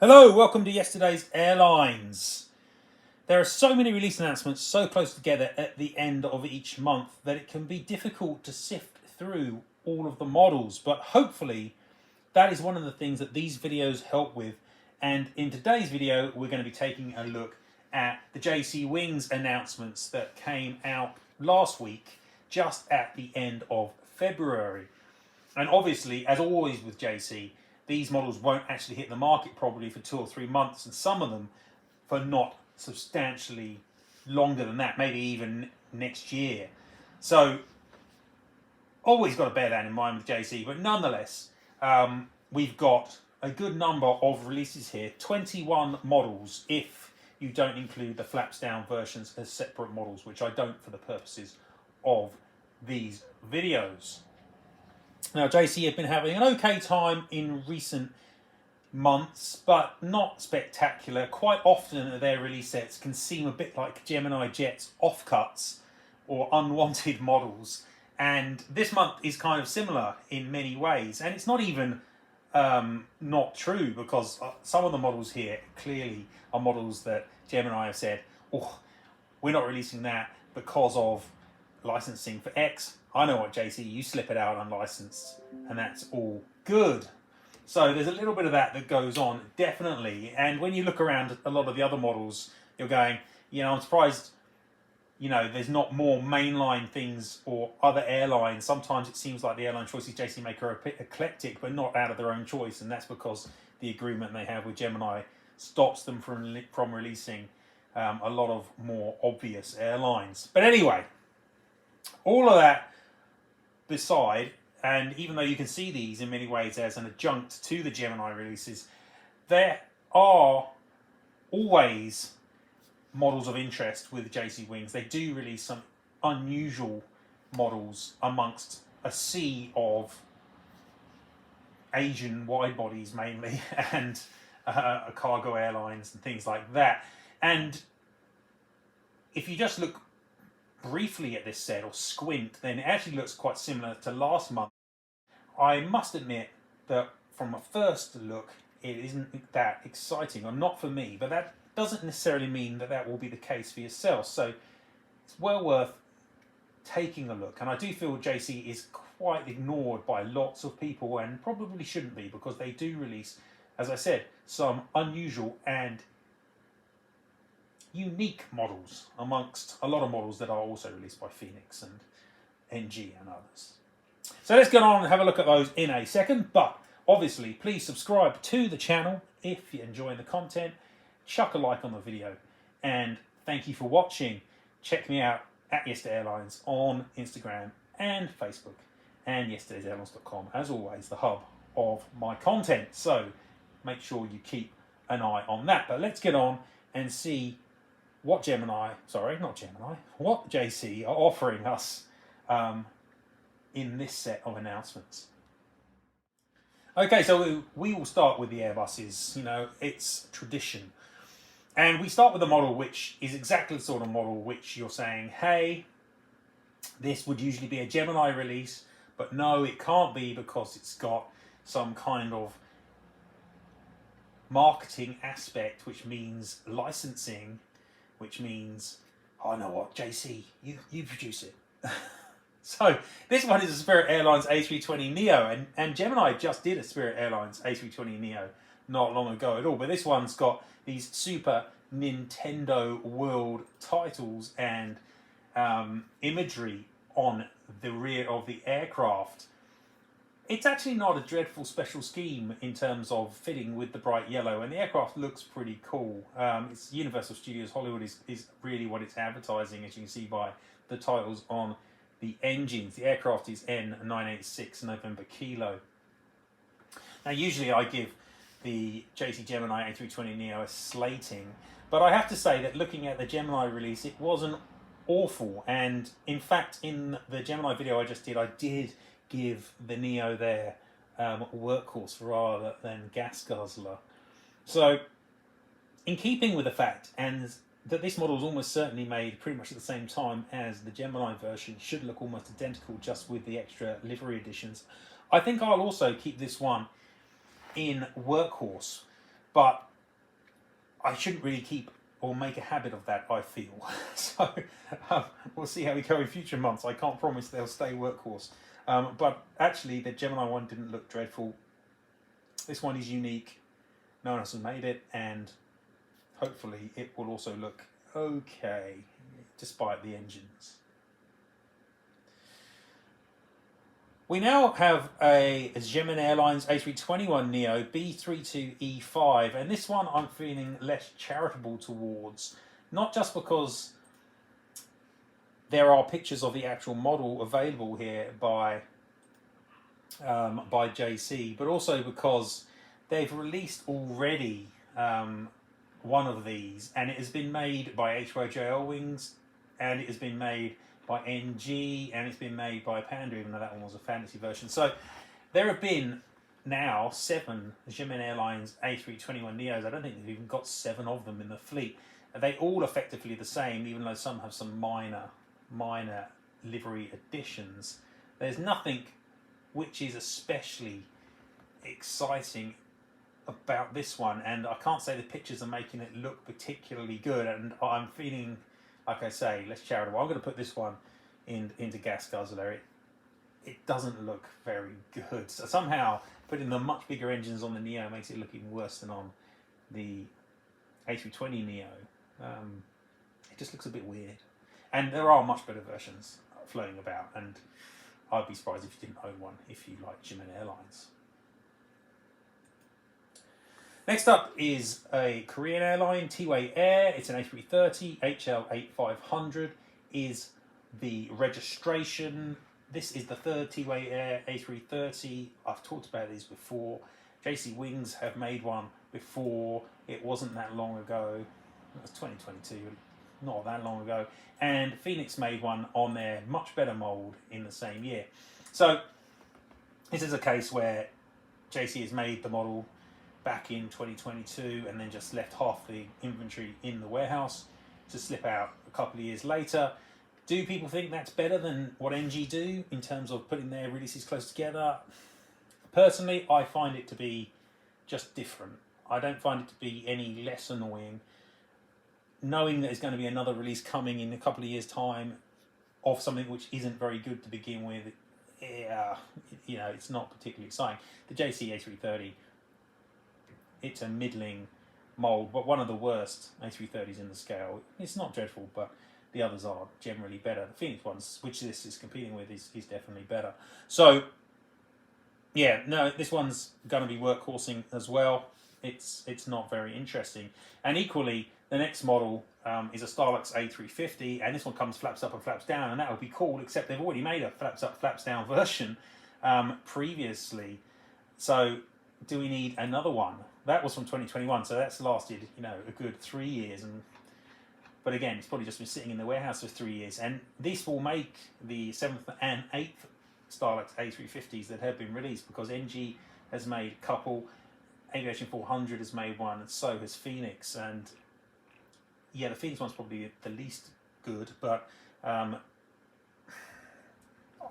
Hello, welcome to yesterday's Airlines. There are so many release announcements so close together at the end of each month that it can be difficult to sift through all of the models, but hopefully that is one of the things that these videos help with. And in today's video, we're going to be taking a look at the JC Wings announcements that came out last week, just at the end of February. And obviously, as always with JC, these models won't actually hit the market probably for 2 or 3 months, and some of them for not substantially longer than that, maybe even next year. So always got to bear that in mind with JC, but nonetheless, we've got a good number of releases here, 21 models if you don't include the flaps down versions as separate models, which I don't for the purposes of these videos. Now, JC have been having an okay time in recent months, but not spectacular. Quite often their release sets can seem a bit like geminijets offcuts or unwanted models. And this month is kind of similar in many ways. And it's not even not true, because some of the models here clearly are models that Gemini have said, oh, we're not releasing that because of licensing for X. I know what, JC, you slip it out unlicensed and that's all good. So there's a little bit of that goes on, definitely. And when you look around a lot of the other models, you're going, I'm surprised, there's not more mainline things or other airlines. Sometimes it seems like the airline choices JC make are a bit eclectic, but not out of their own choice. And that's because the agreement they have with Gemini stops them from releasing a lot of more obvious airlines. But anyway, all of that beside, and even though you can see these in many ways as an adjunct to the Gemini releases, there are always models of interest with JC Wings. They do release some unusual models amongst a sea of Asian wide bodies mainly and cargo airlines and things like that. And if you just look briefly at this set or squint, then it actually looks quite similar to last month. I must admit that from a first look, it isn't that exciting, or not for me, but that doesn't necessarily mean that that will be the case for yourself. So it's well worth taking a look. And I do feel JC is quite ignored by lots of people, and probably shouldn't be, because they do release, as I said, some unusual and unique models amongst a lot of models that are also released by Phoenix and NG and others. So let's get on and have a look at those in a second, but obviously please subscribe to the channel if you're enjoying the content, chuck a like on the video, and thank you for watching. Check me out at Yesterday Airlines on Instagram and Facebook, and yesterdaysairlines.com, as always, the hub of my content. So make sure you keep an eye on that. But let's get on and see what what JC are offering us in this set of announcements. Okay, so we will start with the Airbuses. It's tradition. And we start with a model which is exactly the sort of model which you're saying, hey, this would usually be a Gemini release, but no, it can't be, because it's got some kind of marketing aspect, which means licensing, which means, I know what, JC, you produce it. So this one is a Spirit Airlines A320neo, and Gemini just did a Spirit Airlines A320neo not long ago at all. But this one's got these super Nintendo World titles and imagery on the rear of the aircraft. It's actually not a dreadful special scheme in terms of fitting with the bright yellow, and the aircraft looks pretty cool. It's Universal Studios Hollywood is really what it's advertising, as you can see by the titles on the engines. The aircraft is N986 November Kilo. Now, usually I give the JC Gemini A320neo a slating, but I have to say that looking at the Gemini release, it wasn't awful. And in fact, in the Gemini video I just did, I did give the Neo there workhorse rather than gas guzzler. So in keeping with the fact and that this model is almost certainly made pretty much at the same time as the Gemini version, should look almost identical just with the extra livery additions, I think I'll also keep this one in workhorse. But I shouldn't really keep or make a habit of that, I feel. So we'll see how we go in future months. I can't promise they'll stay workhorse. But actually, the Gemini one didn't look dreadful. This one is unique. No one else has made it, and hopefully it will also look okay, despite the engines. We now have a Gemini Airlines A321neo B32E5, and this one I'm feeling less charitable towards, not just because there are pictures of the actual model available here by JC, but also because they've released already one of these, and it has been made by HYJL Wings, and it has been made by NG, and it's been made by Panda, even though that one was a fantasy version. So there have been now 7 Gemini Airlines A321neos. I don't think they've even got 7 of them in the fleet. They all effectively the same, even though some have some minor livery additions. There's nothing which is especially exciting about this one, and I can't say the pictures are making it look particularly good, and I'm feeling, like I say, less charitable. I'm going to put this one into gas guzzler. It doesn't look very good. So somehow putting the much bigger engines on the Neo makes it look even worse than on the A320 Neo. It just looks a bit weird. And there are much better versions floating about, and I'd be surprised if you didn't own one if you like Gemini Airlines. Next up is a Korean airline, T-Way Air. It's an A330, HL8500 is the registration. This is the third T-Way Air A330. I've talked about these before. JC Wings have made one before. It wasn't that long ago. It was 2022, not that long ago. And Phoenix made one on their much better mould in the same year. So this is a case where JC has made the model back in 2022 and then just left half the inventory in the warehouse to slip out a couple of years later. Do people think that's better than what NG do in terms of putting their releases close together? Personally, I find it to be just different. I don't find it to be any less annoying. Knowing that there's going to be another release coming in a couple of years' time of something which isn't very good to begin with, yeah, you know, it's not particularly exciting. The JC A330, it's a middling mould, but one of the worst A330s in the scale. It's not dreadful, but the others are generally better. The Phoenix ones, which this is competing with, is definitely better. So, yeah, no, this one's going to be workhorsing as well. It's not very interesting. And equally, the next model is a Starlux A350, and this one comes flaps up and flaps down, and that would be cool, except they've already made a flaps up, flaps down version previously. So, do we need another one? That was from 2021, so that's lasted, you know, a good 3 years. But again, it's probably just been sitting in the warehouse for 3 years. And this will make the 7th and 8th Starlux A350s that have been released, because NG has made a couple, Aviation 400 has made one, and so has Phoenix. And yeah, the Phoenix one's probably the least good, but I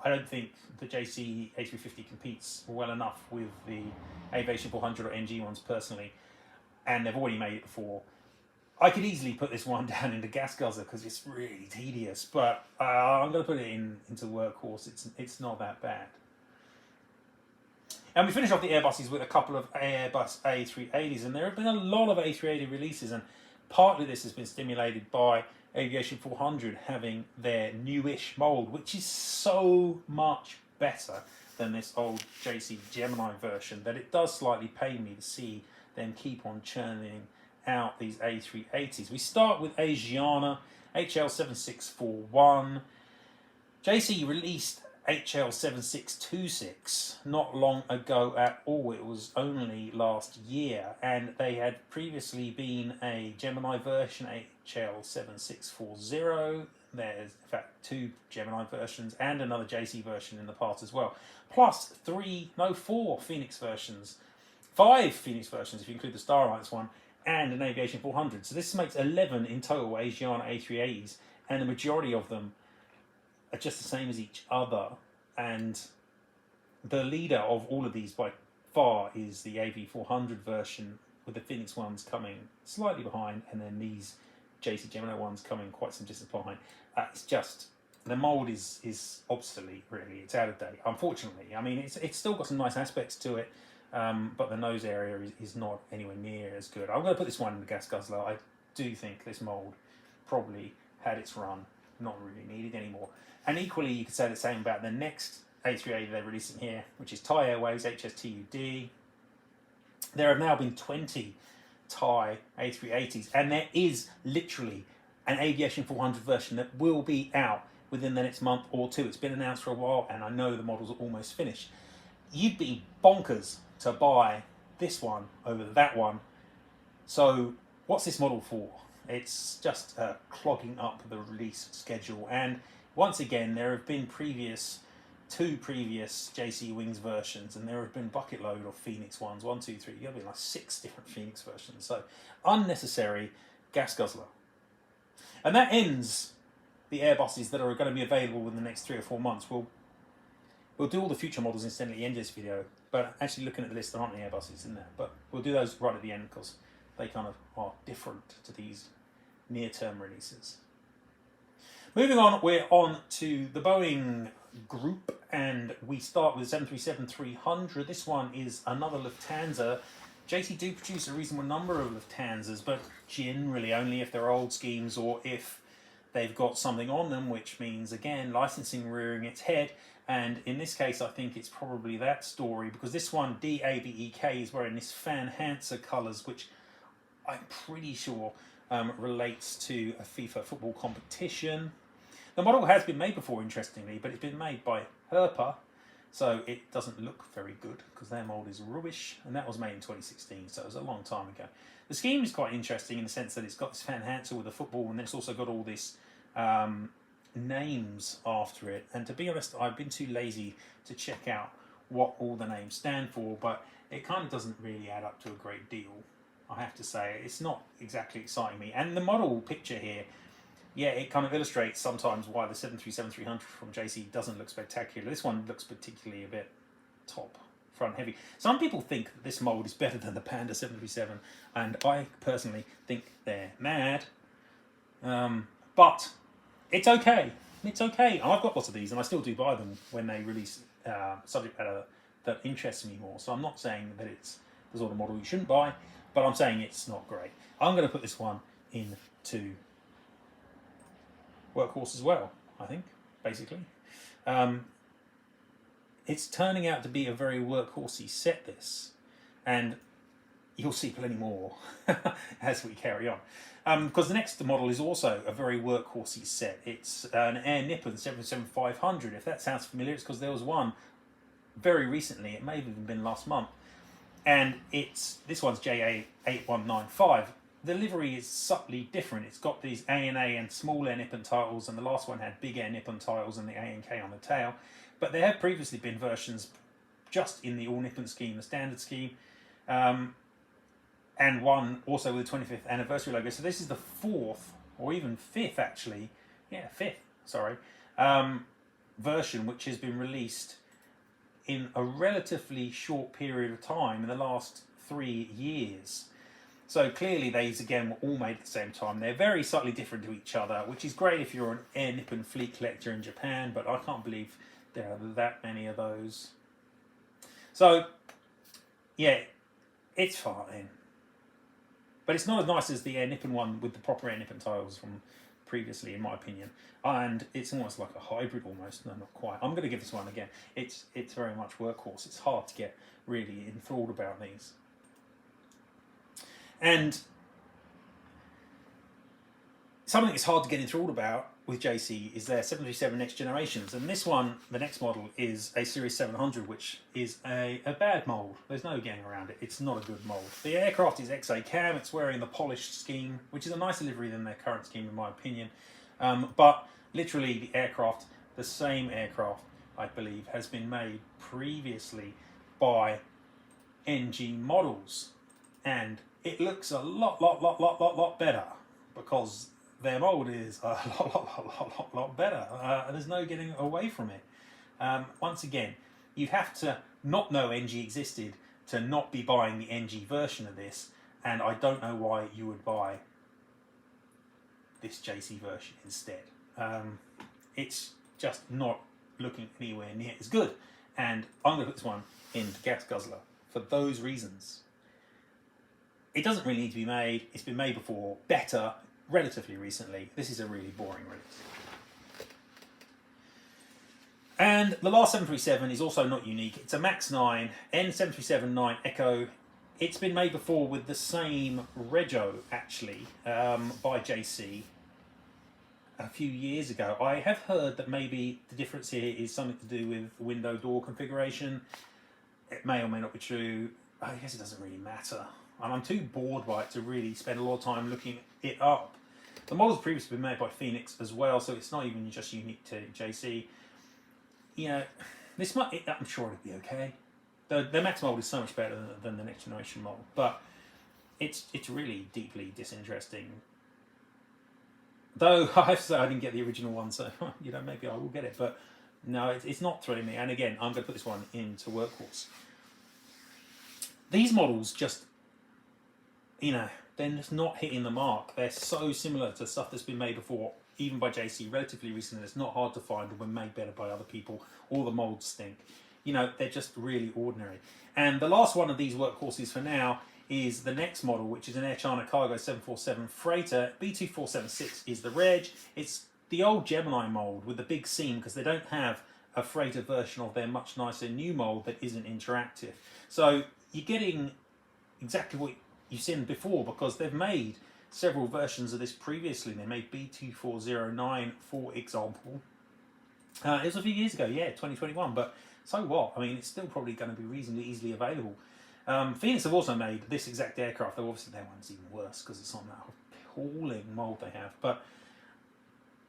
don't think the JC A350 competes well enough with the Aviation 400 or NG ones personally, and they've already made it before. I could easily put this one down into gas guzzler because it's really tedious, but I'm going to put it into workhorse. It's not that bad. And we finish off the Airbuses with a couple of Airbus A380s, and there have been a lot of A380 releases, and partly this has been stimulated by Aviation 400 having their newish mould, which is so much better than this old JC Gemini version that it does slightly pain me to see them keep on churning out these A380s. We start with Asiana HL7641. JC released HL7626 not long ago at all. It was only last year, and they had previously been a Gemini version, HL7640. There's in fact 2 Gemini versions and another JC version in the past as well, plus 4 Phoenix versions, 5 Phoenix versions if you include the Star Alliance one, and an Aviation 400. So this makes 11 in total Asiana A380s, and the majority of them are just the same as each other. And the leader of all of these by far is the AV400 version with the Phoenix ones coming slightly behind, and then these JC Gemini ones coming quite some distance behind. It's just, the mould is obsolete, really. It's out of date, unfortunately. I mean, it's still got some nice aspects to it, but the nose area is not anywhere near as good. I'm going to put this one in the gas guzzler. I do think this mould probably had its run, not really needed anymore. And equally, you could say the same about the next A380 they're releasing here, which is Thai Airways HSTUD. There have now been 20 Thai A380s, and there is literally an Aviation 400 version that will be out within the next month or two. It's been announced for a while, and I know the models are almost finished. You'd be bonkers to buy this one over that one. So what's this model for? It's just clogging up the release schedule. And once again, there have been two previous JC Wings versions, and there have been bucket load of Phoenix ones, 1, 2, 3. There'll be like 6 different Phoenix versions. So unnecessary gas guzzler. And that ends the Airbuses that are going to be available in the next 3 or 4 months. We'll do all the future models instead at the end of this video, but actually looking at the list, there aren't any Airbuses in there. But we'll do those right at the end because they kind of are different to these near-term releases. Moving on, we're on to the Boeing group, and we start with 737-300. This one is another Lufthansa. JC do produce a reasonable number of Lufthansas, but generally only if they're old schemes or if they've got something on them, which means, again, licensing rearing its head. And in this case, I think it's probably that story, because this one, DABEK, is wearing this Fan Hansa colours, which I'm pretty sure relates to a FIFA football competition. The model has been made before, interestingly, but it's been made by Herpa, so it doesn't look very good because their mould is rubbish, and that was made in 2016, so it was a long time ago. The scheme is quite interesting in the sense that it's got this Fan Hansa with the football, and then it's also got all this names after it. And to be honest, I've been too lazy to check out what all the names stand for, but it kind of doesn't really add up to a great deal, I have to say. It's not exactly exciting me. And the model picture here, yeah, it kind of illustrates sometimes why the 737-300 from JC doesn't look spectacular. This one looks particularly a bit top front heavy. Some people think that this mould is better than the Panda 737, and I personally think they're mad. But it's okay. It's okay. And I've got lots of these, and I still do buy them when they release subject matter that interests me more. So I'm not saying that it's the sort of model you shouldn't buy, but I'm saying it's not great. I'm going to put this one into workhorse as well, I think, basically. It's turning out to be a very workhorsey set, this, and you'll see plenty more as we carry on. Because the next model is also a very workhorsey set. It's an Air Nippon 77500. If that sounds familiar, it's because there was one very recently. It may have even been last month. And this one's JA8195. The livery is subtly different. It's got these ANA and small Air Nippon titles, and the last one had big Air Nippon titles and the ANK on the tail. But there have previously been versions just in the All Nippon scheme, the standard scheme, and one also with the 25th anniversary logo. So this is the 4th, or even 5th actually, yeah, 5th, sorry, version which has been released in a relatively short period of time, in the last 3 years. So clearly these, again, were all made at the same time. They're very slightly different to each other, which is great if you're an Air Nippon fleet collector in Japan, but I can't believe there are that many of those. So, yeah, it's fine. But it's not as nice as the Air Nippon one with the proper Air Nippon titles from previously, in my opinion. And it's almost like a hybrid almost. No, not quite. I'm going to give this one again. It's very much workhorse. It's hard to get really enthralled about these. And something that's hard to get enthralled about with JC is their 737 Next Generations. And this one, the next model, is a Series 700, which is a bad mould. There's no getting around it. It's not a good mould. The aircraft is XA cam. It's wearing the polished scheme, which is a nicer livery than their current scheme, in my opinion. But literally the aircraft, the same aircraft, I believe, has been made previously by ngmodels. And it looks a lot better because their mould is a lot better. There's no getting away from it. Once again, you'd have to not know NG existed to not be buying the NG version of this. and I don't know why you would buy this JC version instead. It's just not looking anywhere near as good, and I'm going to put this one in the gas guzzler for those reasons. It doesn't really need to be made. It's been made before, better, relatively recently. This is a really boring release. And the last 737 is also not unique. It's a MAX 9 N737-9 Echo. It's been made before with the same rego, actually, by JC a few years ago. I have heard that maybe the difference here is something to do with window door configuration. It may or may not be true. I guess it doesn't really matter. And I'm too bored by it to really spend a lot of time looking it up. The model's previously been made by Phoenix as well, so it's not even just unique to JC. You know, this might, I'm sure it'll be okay. The Max mold is so much better than the next generation mold, but it's really deeply disinteresting. Though I have to say I didn't get the original one, so you know, maybe I will get it. But no, it's not thrilling me. And again, I'm going to put this one into Workhorse. These models just, you know, they're just not hitting the mark. They're so similar to stuff that's been made before, even by JC, relatively recently. It's not hard to find, or been made better by other people. All the molds stink. You know, they're just really ordinary. And the last one of these workhorses for now is the next model, which is an Air China Cargo 747 freighter. B2476 is the reg. It's the old Gemini mold with the big seam, because they don't have a freighter version of their much nicer new mold that isn't interactive. So you're getting exactly what you've seen before, because they've made several versions of this previously. They made B2409, for example. It was a few years ago, yeah, 2021, but so what? I mean, it's still probably going to be reasonably easily available. Phoenix have also made this exact aircraft, though obviously their one's even worse because it's on that appalling mould they have. But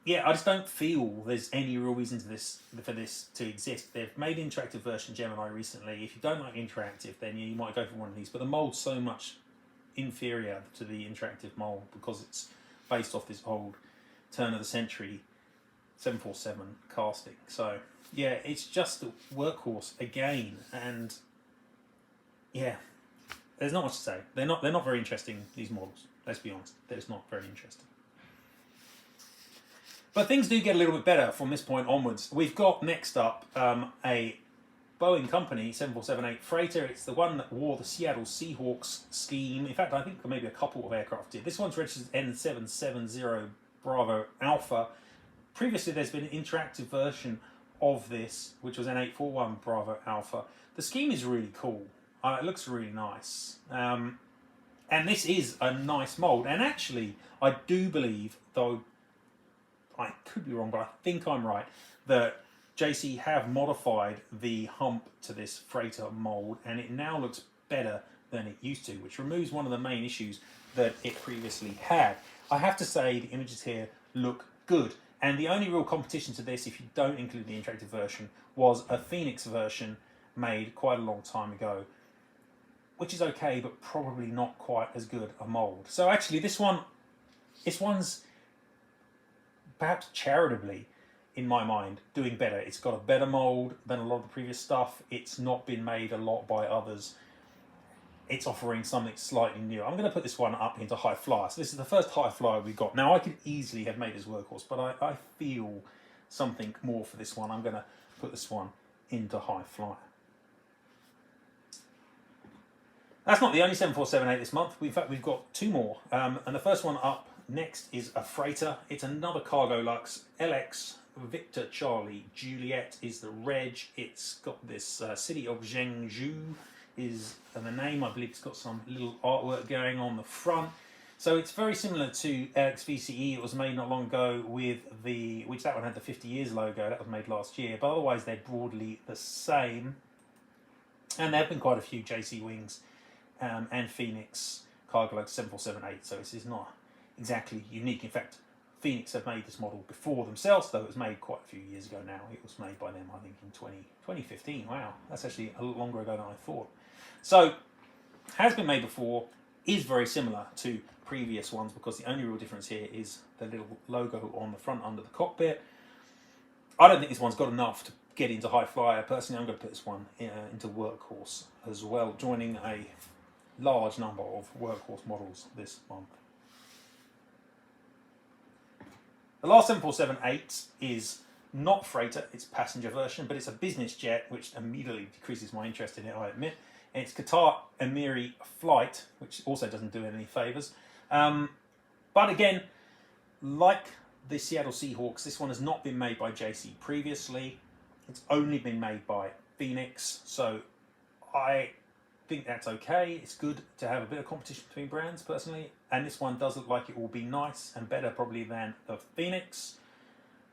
yeah, I just don't feel there's any real reason for this to exist. They've made an interactive version Gemini recently. If you don't like interactive, then you might go for one of these. But the mould's so much inferior to the interactive mould because it's based off this old turn of the century 747 casting. So yeah, it's just a workhorse again, and yeah, there's not much to say. They're not very interesting, these models. Let's be honest, they're just not very interesting. But things do get a little bit better from this point onwards. We've got next up a Boeing company 747-8 freighter. It's the one that wore the Seattle Seahawks scheme. In fact, I think maybe a couple of aircraft did. This one's registered N770 Bravo Alpha. Previously, there's been an interactive version of this, which was N841 Bravo Alpha. The scheme is really cool. It looks really nice. And this is a nice mould. And actually, I do believe, though I could be wrong, but I think I'm right, that JC have modified the hump to this freighter mould, and it now looks better than it used to, which removes one of the main issues that it previously had. I have to say the images here look good. And the only real competition to this, if you don't include the interactive version, was a Phoenix version made quite a long time ago, which is okay, but probably not quite as good a mould. So actually, this one's perhaps charitably, in my mind, doing better. It's got a better mould than a lot of the previous stuff. It's not been made a lot by others. It's offering something slightly new. I'm going to put this one up into high flyer. So this is the first high flyer we've got. Now, I could easily have made this workhorse, but I feel something more for this one. I'm going to put this one into high flyer. That's not the only 747-8 this month. In fact, we've got two more. And the first one up next is a freighter. It's another Cargo Lux LX Victor Charlie Juliet is the reg. It's got this city of Zhengzhou is the name. I believe it's got some little artwork going on the front. So it's very similar to LX VCE. It was made not long ago with which that one had the 50 years logo. That was made last year. But otherwise, they're broadly the same. And there have been quite a few JC Wings and Phoenix Cargo Lux 747-8. So this is not exactly unique. In fact, Phoenix have made this model before themselves, though it was made quite a few years ago now. It was made by them, I think, in 2015. Wow, that's actually a lot longer ago than I thought. So, has been made before, is very similar to previous ones, because the only real difference here is the little logo on the front under the cockpit. I don't think this one's got enough to get into high flyer. Personally, I'm going to put this one into workhorse as well, joining a large number of workhorse models this month. The last 747-8 is not freighter, it's passenger version, but it's a business jet, which immediately decreases my interest in it, I admit. And it's Qatar Emiri flight, which also doesn't do it any favours. But again, like the Seattle Seahawks, this one has not been made by JC previously. It's only been made by Phoenix, so I think that's okay. It's good to have a bit of competition between brands, personally, and this one does look like it will be nice and better probably than the Phoenix.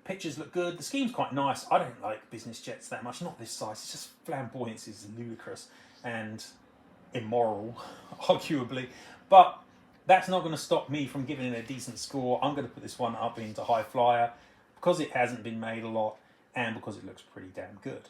Pictures look good. The scheme's quite nice. I don't like business jets that much, not this size. It's just flamboyance is ludicrous and immoral, arguably, but that's not going to stop me from giving it a decent score. I'm going to put this one up into high flyer because it hasn't been made a lot and because it looks pretty damn good.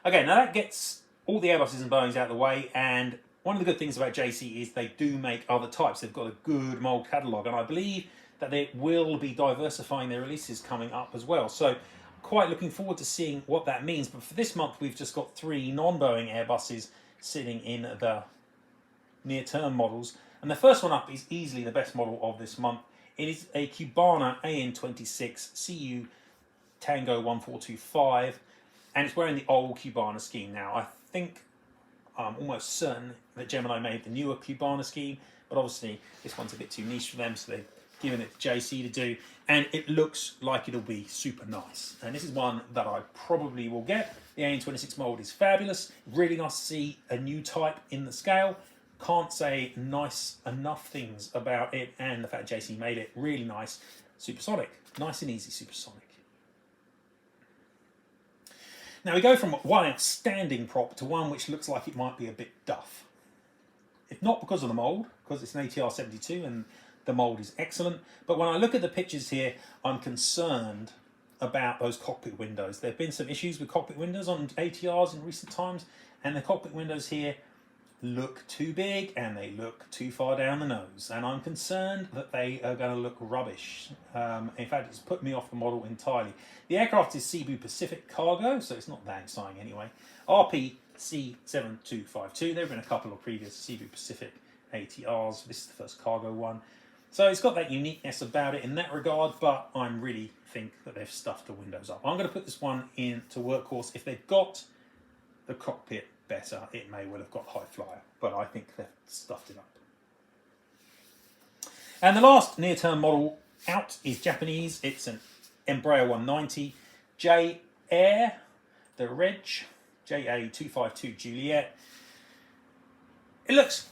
Okay, now that gets all the Airbuses and Boeings out of the way, and one of the good things about JC is they do make other types. They've got a good mold catalogue, and I believe that they will be diversifying their releases coming up as well. So quite looking forward to seeing what that means. But for this month, we've just got 3 non-Boeing Airbuses sitting in the near-term models. And the first one up is easily the best model of this month. It is a Cubana AN26 CU Tango 1425, and it's wearing the old Cubana scheme now. I think I'm almost certain that Gemini made the newer Cubana scheme, but obviously this one's a bit too niche for them, so they've given it to JC to do, and it looks like it'll be super nice. And this is one that I probably will get. The AN26 mold is fabulous. Really nice to see a new type in the scale. Can't say nice enough things about it, and the fact JC made it really nice. Supersonic. Nice and easy supersonic. Now we go from one outstanding prop to one which looks like it might be a bit duff. If not because of the mould, because it's an ATR 72 and the mould is excellent, but when I look at the pictures here, I'm concerned about those cockpit windows. There have been some issues with cockpit windows on ATRs in recent times, and the cockpit windows here look too big and they look too far down the nose, and I'm concerned that they are going to look rubbish. In fact, it's put me off the model entirely. The aircraft is Cebu Pacific Cargo, so it's not that exciting anyway. RPC7252. There have been a couple of previous Cebu Pacific ATRs. This is the first cargo one. So it's got that uniqueness about it in that regard, but I really think that they've stuffed the windows up. I'm going to put this one into Workhorse. If they've got the cockpit better, it may well have got high flyer, but I think they've stuffed it up. And the last near-term model out is Japanese. It's an Embraer 190 J Air, the reg JA252 Juliet. It looks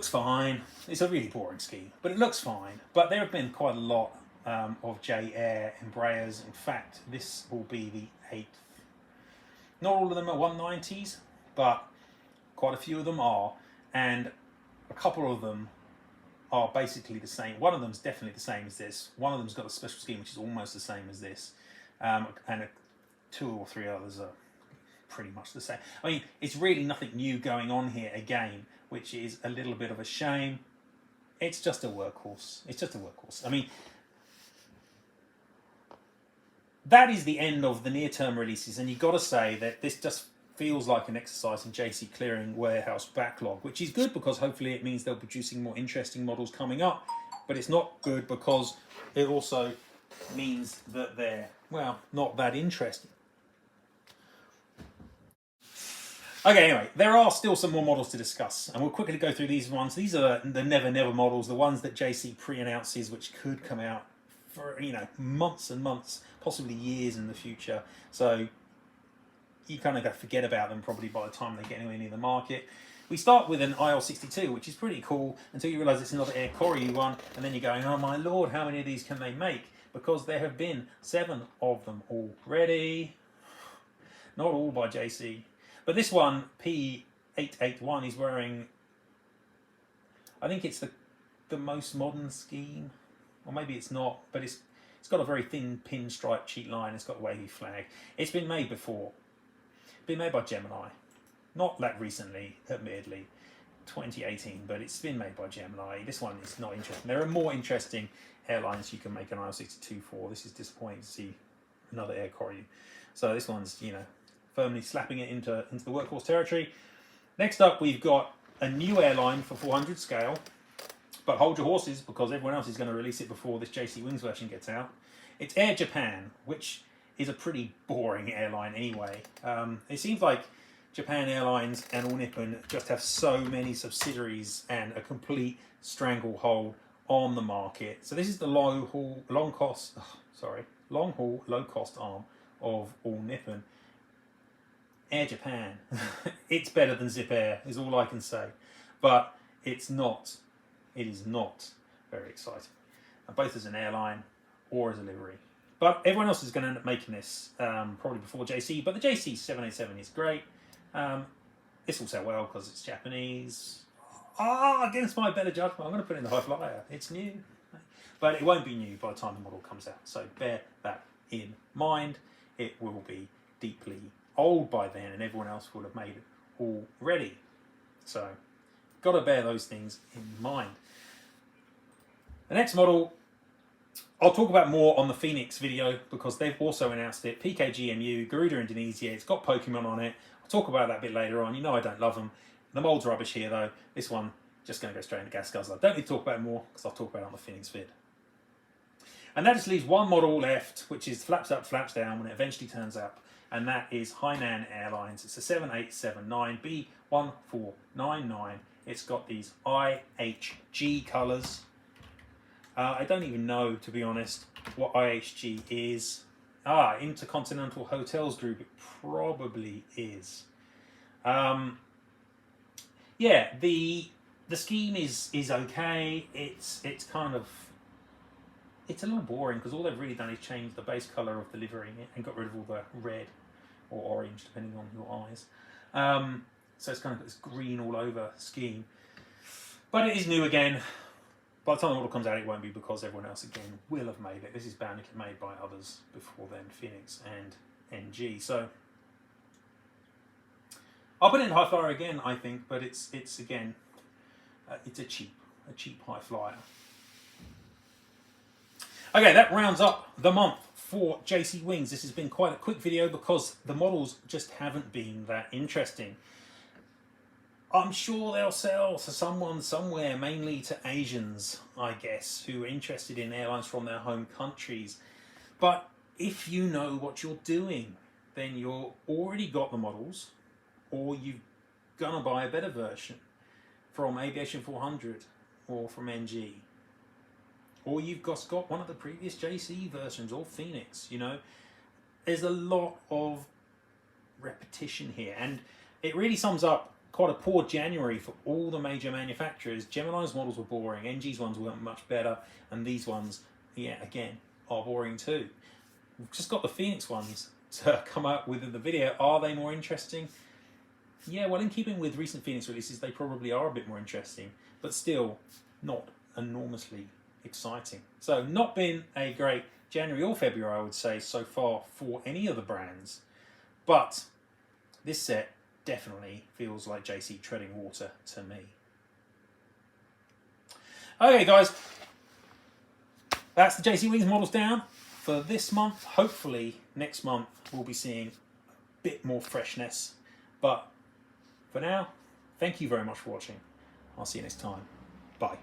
fine. It's a really boring scheme, but it looks fine. But there have been quite a lot of J Air Embraers. In fact, this will be the 8th. Not all of them are 190s, but quite a few of them are, and a couple of them are basically the same. One of them's definitely the same as this. One of them's got a special scheme which is almost the same as this, and 2 or 3 others are pretty much the same. I mean, it's really nothing new going on here again, which is a little bit of a shame. It's just a workhorse. It's just a workhorse. I mean, that is the end of the near-term releases, and you've got to say that this just feels like an exercise in JC clearing warehouse backlog, which is good because hopefully it means they're producing more interesting models coming up, but it's not good because it also means that they're, well, not that interesting. Okay, anyway, there are still some more models to discuss, and we'll quickly go through these ones. These are the Never Never models, the ones that JC pre-announces, which could come out for, you know, months and months, possibly years in the future. So you kind of got to forget about them probably by the time they get anywhere near the market. We start with an IL-62, which is pretty cool until you realise it's another Air Koryu one, and then you're going, oh my lord, how many of these can they make? Because there have been 7 of them already. Not all by JC. But this one, P881, is wearing, I think it's the most modern scheme, or maybe it's not, but it's got a very thin pinstripe cheat line, it's got a wavy flag. It's been made before. Been made by Gemini. Not that recently, admittedly, 2018, but it's been made by Gemini. This one is not interesting. There are more interesting airlines you can make an IL-62 for. This is disappointing to see another Air Koryu. So this one's, you know, firmly slapping it into the workhorse territory. Next up, we've got a new airline for 400 scale, but hold your horses because everyone else is going to release it before this JC Wings version gets out. It's Air Japan, which is a pretty boring airline anyway. It seems like Japan Airlines and All Nippon just have so many subsidiaries and a complete stranglehold on the market. So this is the long haul, low cost arm of All Nippon. Air Japan, it's better than Zip Air is all I can say, but it's not. It is not very exciting, both as an airline or as a livery. But everyone else is going to end up making this probably before JC. But the JC 787 is great. This will sell well because it's Japanese. Against my better judgment, I'm going to put it in the high flyer. It's new, but it won't be new by the time the model comes out. So bear that in mind. It will be deeply old by then, and everyone else will have made it already. So got to bear those things in mind. The next model I'll talk about more on the Phoenix video because they've also announced it. PKGMU, Garuda Indonesia, it's got Pokemon on it. I'll talk about that a bit later on. You know I don't love them. The mold's rubbish here though. This one, just going to go straight into gas guzzler. Don't need to talk about it more because I'll talk about it on the Phoenix vid. And that just leaves one model left, which is flaps up, flaps down when it eventually turns up. And that is Hainan Airlines. It's a 7879 B1499. It's got these IHG colours. I don't even know, to be honest, what IHG is. Intercontinental Hotels Group. It probably is. Yeah, the scheme is okay. It's kind of, it's a little boring because all they've really done is change the base colour of the livery and got rid of all the red or orange, depending on your eyes. So it's kind of got this green all over scheme. But it is new again. By the time the model comes out, it won't be because everyone else again will have made it. This is bound to get made by others before then, Phoenix and NG. So I'll put it in high flyer again, I think, but it's again, it's a cheap high flyer. Okay, that rounds up the month for JC Wings. This has been quite a quick video because the models just haven't been that interesting. I'm sure they'll sell to someone somewhere, mainly to Asians, I guess, who are interested in airlines from their home countries. But if you know what you're doing, then you've already got the models, or you're gonna buy a better version from Aviation 400 or from NG, or you've got one of the previous JC versions or Phoenix. You know, there's a lot of repetition here, and it really sums up quite a poor January for all the major manufacturers. Gemini's models were boring, NG's ones weren't much better, and these ones, yeah, again, are boring too. We've just got the Phoenix ones to come out with in the video. Are they more interesting? Yeah, well, in keeping with recent Phoenix releases, they probably are a bit more interesting, but still not enormously exciting. So not been a great January or February, I would say, so far for any of the brands, but this set definitely feels like JC treading water to me. Okay, guys, that's the JC Wings models down for this month. Hopefully next month we'll be seeing a bit more freshness, but for now, thank you very much for watching. I'll see you next time. Bye.